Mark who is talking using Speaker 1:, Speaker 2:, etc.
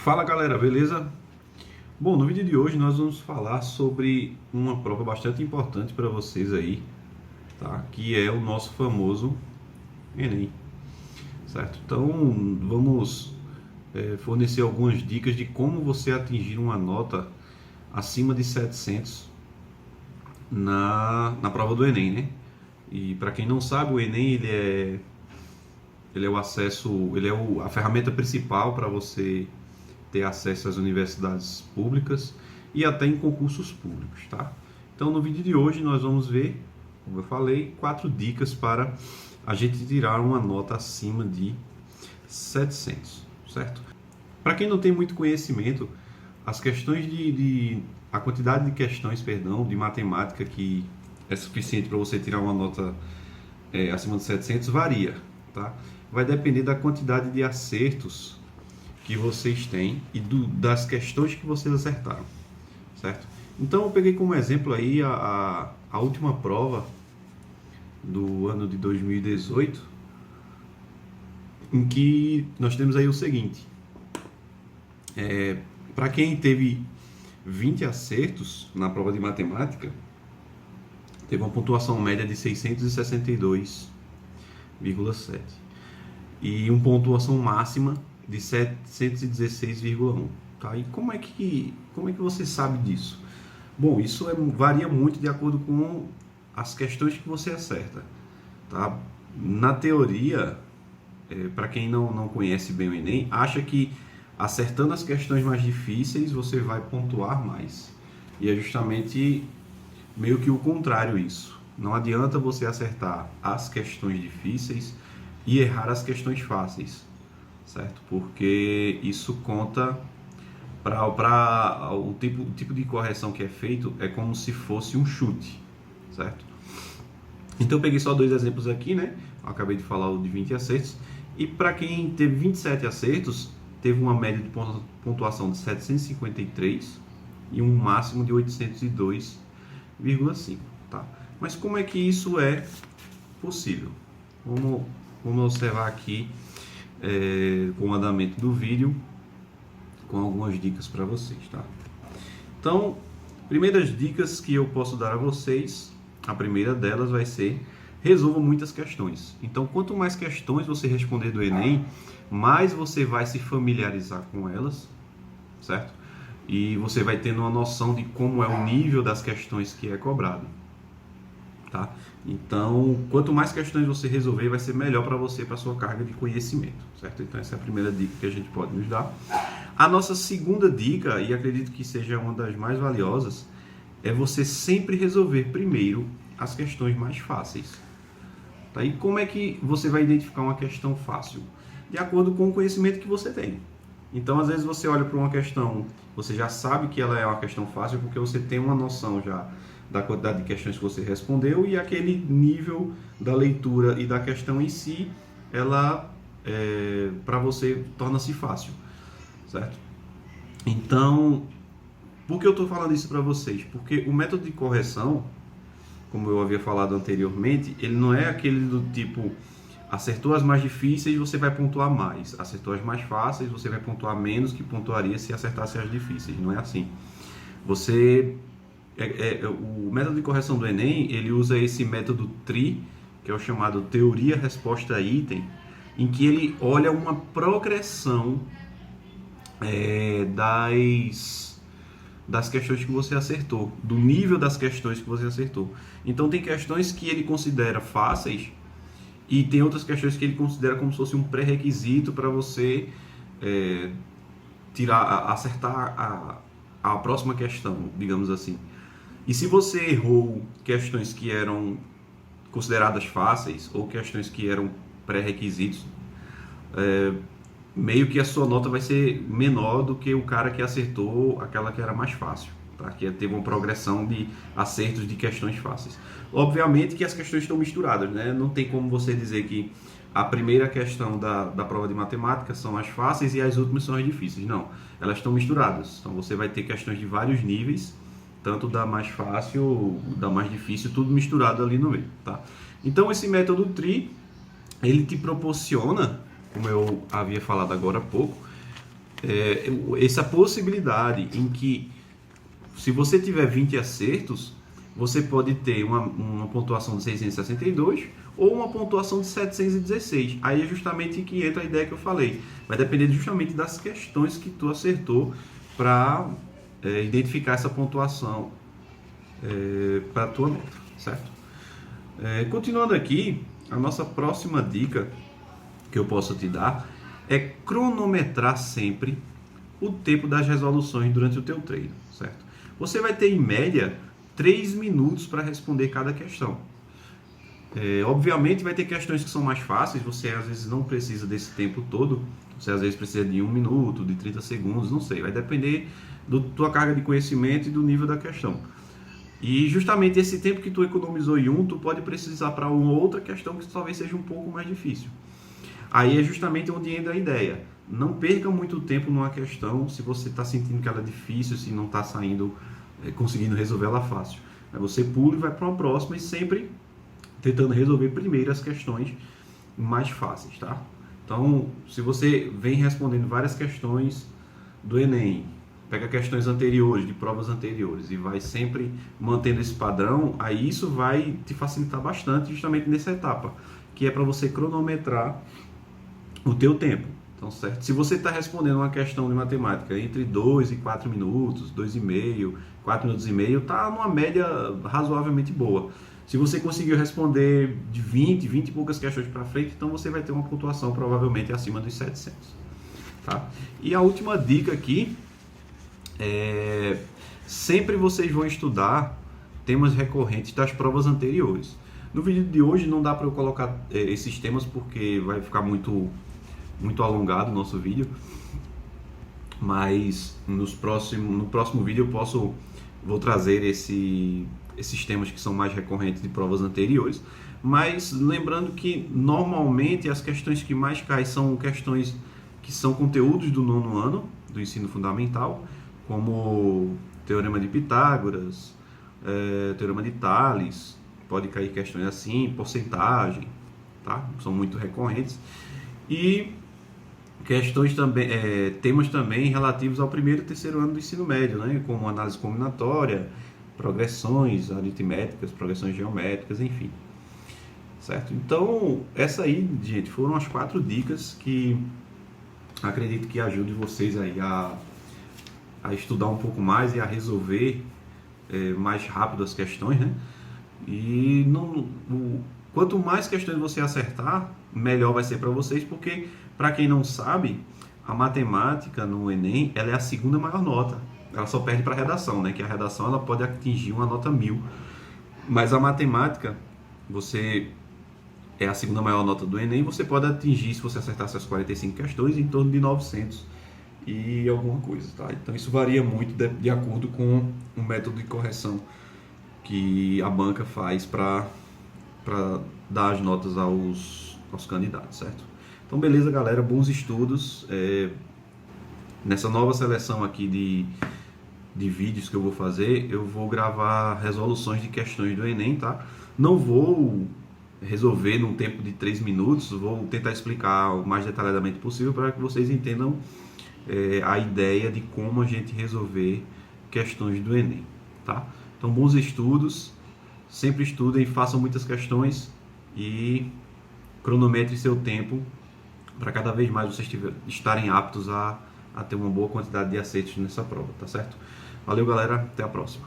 Speaker 1: Fala galera, beleza? Bom, no vídeo de hoje nós vamos falar sobre uma prova bastante importante para vocês aí, tá? Que é o nosso famoso Enem, certo? Então vamos fornecer algumas dicas de como você atingir uma nota acima de 700 na prova do Enem, né? E para quem não sabe, o Enem ele é o acesso, a ferramenta principal para você ter acesso às universidades públicas e até em concursos públicos, tá? Então no vídeo de hoje nós vamos ver, como eu falei, 4 dicas para a gente tirar uma nota acima de 700, certo? Para quem não tem muito conhecimento, as questões a quantidade de questões, de matemática que é suficiente para você tirar uma nota acima de 700 varia, tá? Vai depender da quantidade de acertos que vocês têm e das questões que vocês acertaram, certo? Então eu peguei como exemplo aí a última prova do ano de 2018, em que nós temos aí o seguinte, para quem teve 20 acertos na prova de matemática, teve uma pontuação média de 662,7 e uma pontuação máxima de 716,1, tá? E como é que você sabe disso? Bom, isso varia muito de acordo com as questões que você acerta, tá? Na teoria, para quem não conhece bem o Enem, acha que acertando as questões mais difíceis você vai pontuar mais. E é justamente meio que o contrário isso. Não adianta você acertar as questões difíceis e errar as questões fáceis, certo? Porque isso conta para o tipo de correção que é feito, é como se fosse um chute, certo? Então eu peguei só 2 exemplos aqui, né? Eu acabei de falar o de 20 acertos. E para quem teve 27 acertos, teve uma média de pontuação de 753 e um máximo de 802,5, tá? Mas como é que isso é possível? Vamos observar aqui com o andamento do vídeo, com algumas dicas para vocês, tá? Então, primeiras dicas que eu posso dar a vocês, a primeira delas vai ser: resolva muitas questões. Então, quanto mais questões você responder do Enem, mais você vai se familiarizar com elas, certo? E você vai tendo uma noção de como é o nível das questões que é cobrado, tá? Então, quanto mais questões você resolver, vai ser melhor para você, para sua carga de conhecimento, certo? Então, essa é a primeira dica que a gente pode nos dar. A nossa segunda dica, e acredito que seja uma das mais valiosas, é você sempre resolver primeiro as questões mais fáceis, tá? E como é que você vai identificar uma questão fácil? De acordo com o conhecimento que você tem. Então, às vezes você olha para uma questão, você já sabe que ela é uma questão fácil porque você tem uma noção já da quantidade de questões que você respondeu, e aquele nível da leitura e da questão em si, ela para você torna-se fácil, certo? Então, por que eu estou falando isso para vocês? Porque o método de correção, como eu havia falado anteriormente, ele não é aquele do tipo: acertou as mais difíceis, você vai pontuar mais. Acertou as mais fáceis, você vai pontuar menos que pontuaria se acertasse as difíceis. Não é assim. O método de correção do Enem, ele usa esse método TRI, que é o chamado Teoria Resposta Item, em que ele olha uma progressão das questões que você acertou, do nível das questões que você acertou. Então tem questões que ele considera fáceis e tem outras questões que ele considera como se fosse um pré-requisito para você acertar a próxima questão, digamos assim. E se você errou questões que eram consideradas fáceis ou questões que eram pré-requisitos, meio que a sua nota vai ser menor do que o cara que acertou aquela que era mais fácil, tá? Que teve uma progressão de acertos de questões fáceis. Obviamente que as questões estão misturadas, né? Não tem como você dizer que a primeira questão da prova de matemática são as fáceis e as últimas são as difíceis. Não, elas estão misturadas. Então você vai ter questões de vários níveis, tanto da mais fácil, da mais difícil, tudo misturado ali no meio, tá? Então esse método TRI, ele te proporciona, como eu havia falado agora há pouco, essa possibilidade em que, se você tiver 20 acertos, você pode ter uma pontuação de 662 ou uma pontuação de 716. Aí é justamente que entra a ideia que eu falei. Vai depender justamente das questões que tu acertou para identificar essa pontuação para a tua nota, certo? Continuando aqui, a nossa próxima dica que eu posso te dar é cronometrar sempre o tempo das resoluções durante o teu treino, certo? Você vai ter em média 3 minutos para responder cada questão. Obviamente vai ter questões que são mais fáceis, você às vezes não precisa desse tempo todo, você às vezes precisa de 1 minuto, de 30 segundos, não sei, vai depender da tua carga de conhecimento e do nível da questão. E justamente esse tempo que tu economizou em tu pode precisar para uma outra questão que talvez seja um pouco mais difícil. Aí é justamente onde entra a ideia. Não perca muito tempo numa questão se você está sentindo que ela é difícil, se não está conseguindo resolver ela fácil. Aí você pula e vai para uma próxima e sempre tentando resolver primeiro as questões mais fáceis, tá? Então, se você vem respondendo várias questões do Enem, pega questões anteriores, de provas anteriores, e vai sempre mantendo esse padrão, aí isso vai te facilitar bastante justamente nessa etapa, que é para você cronometrar o teu tempo. Então, certo? Se você está respondendo uma questão de matemática entre 2 e 4 minutos, 2,5, 4 minutos e meio, está numa média razoavelmente boa. Se você conseguiu responder de 20 e poucas questões para frente, então você vai ter uma pontuação provavelmente acima dos 700. Tá? E a última dica aqui sempre vocês vão estudar temas recorrentes das provas anteriores. No vídeo de hoje não dá para eu colocar esses temas porque vai ficar muito alongado o nosso vídeo, mas no próximo vídeo eu vou trazer esses temas que são mais recorrentes de provas anteriores. Mas lembrando que normalmente as questões que mais caem são questões que são conteúdos do 9º ano do ensino fundamental, como Teorema de Pitágoras, Teorema de Tales, pode cair questões assim, porcentagem, tá? São muito recorrentes. E questões também, temas também relativos ao 1º e 3º ano do ensino médio, né? Como análise combinatória, progressões aritméticas, progressões geométricas, enfim. Certo? Então, essa aí, gente, foram as 4 dicas que acredito que ajude vocês aí a estudar um pouco mais e a resolver mais rápido as questões, né? E quanto mais questões você acertar, melhor vai ser para vocês, porque, para quem não sabe, a matemática no Enem, ela é a 2ª maior nota. Ela só perde para a redação, né? Que a redação ela pode atingir uma nota 1000. Mas a matemática, você é a 2ª maior nota do Enem, você pode atingir, se você acertar essas 45 questões, em torno de 900 e alguma coisa, tá? Então isso varia muito de acordo com o método de correção que a banca faz para dar as notas aos candidatos, certo? Então beleza, galera, bons estudos. Nessa nova seleção aqui de vídeos que eu vou fazer, eu vou gravar resoluções de questões do Enem, tá? Não vou resolver num tempo de 3 minutos, vou tentar explicar o mais detalhadamente possível para que vocês entendam a ideia de como a gente resolver questões do Enem, tá? Então, bons estudos, sempre estudem, façam muitas questões e cronometre seu tempo para cada vez mais vocês estarem aptos a ter uma boa quantidade de acertos nessa prova, tá certo? Valeu, galera, até a próxima.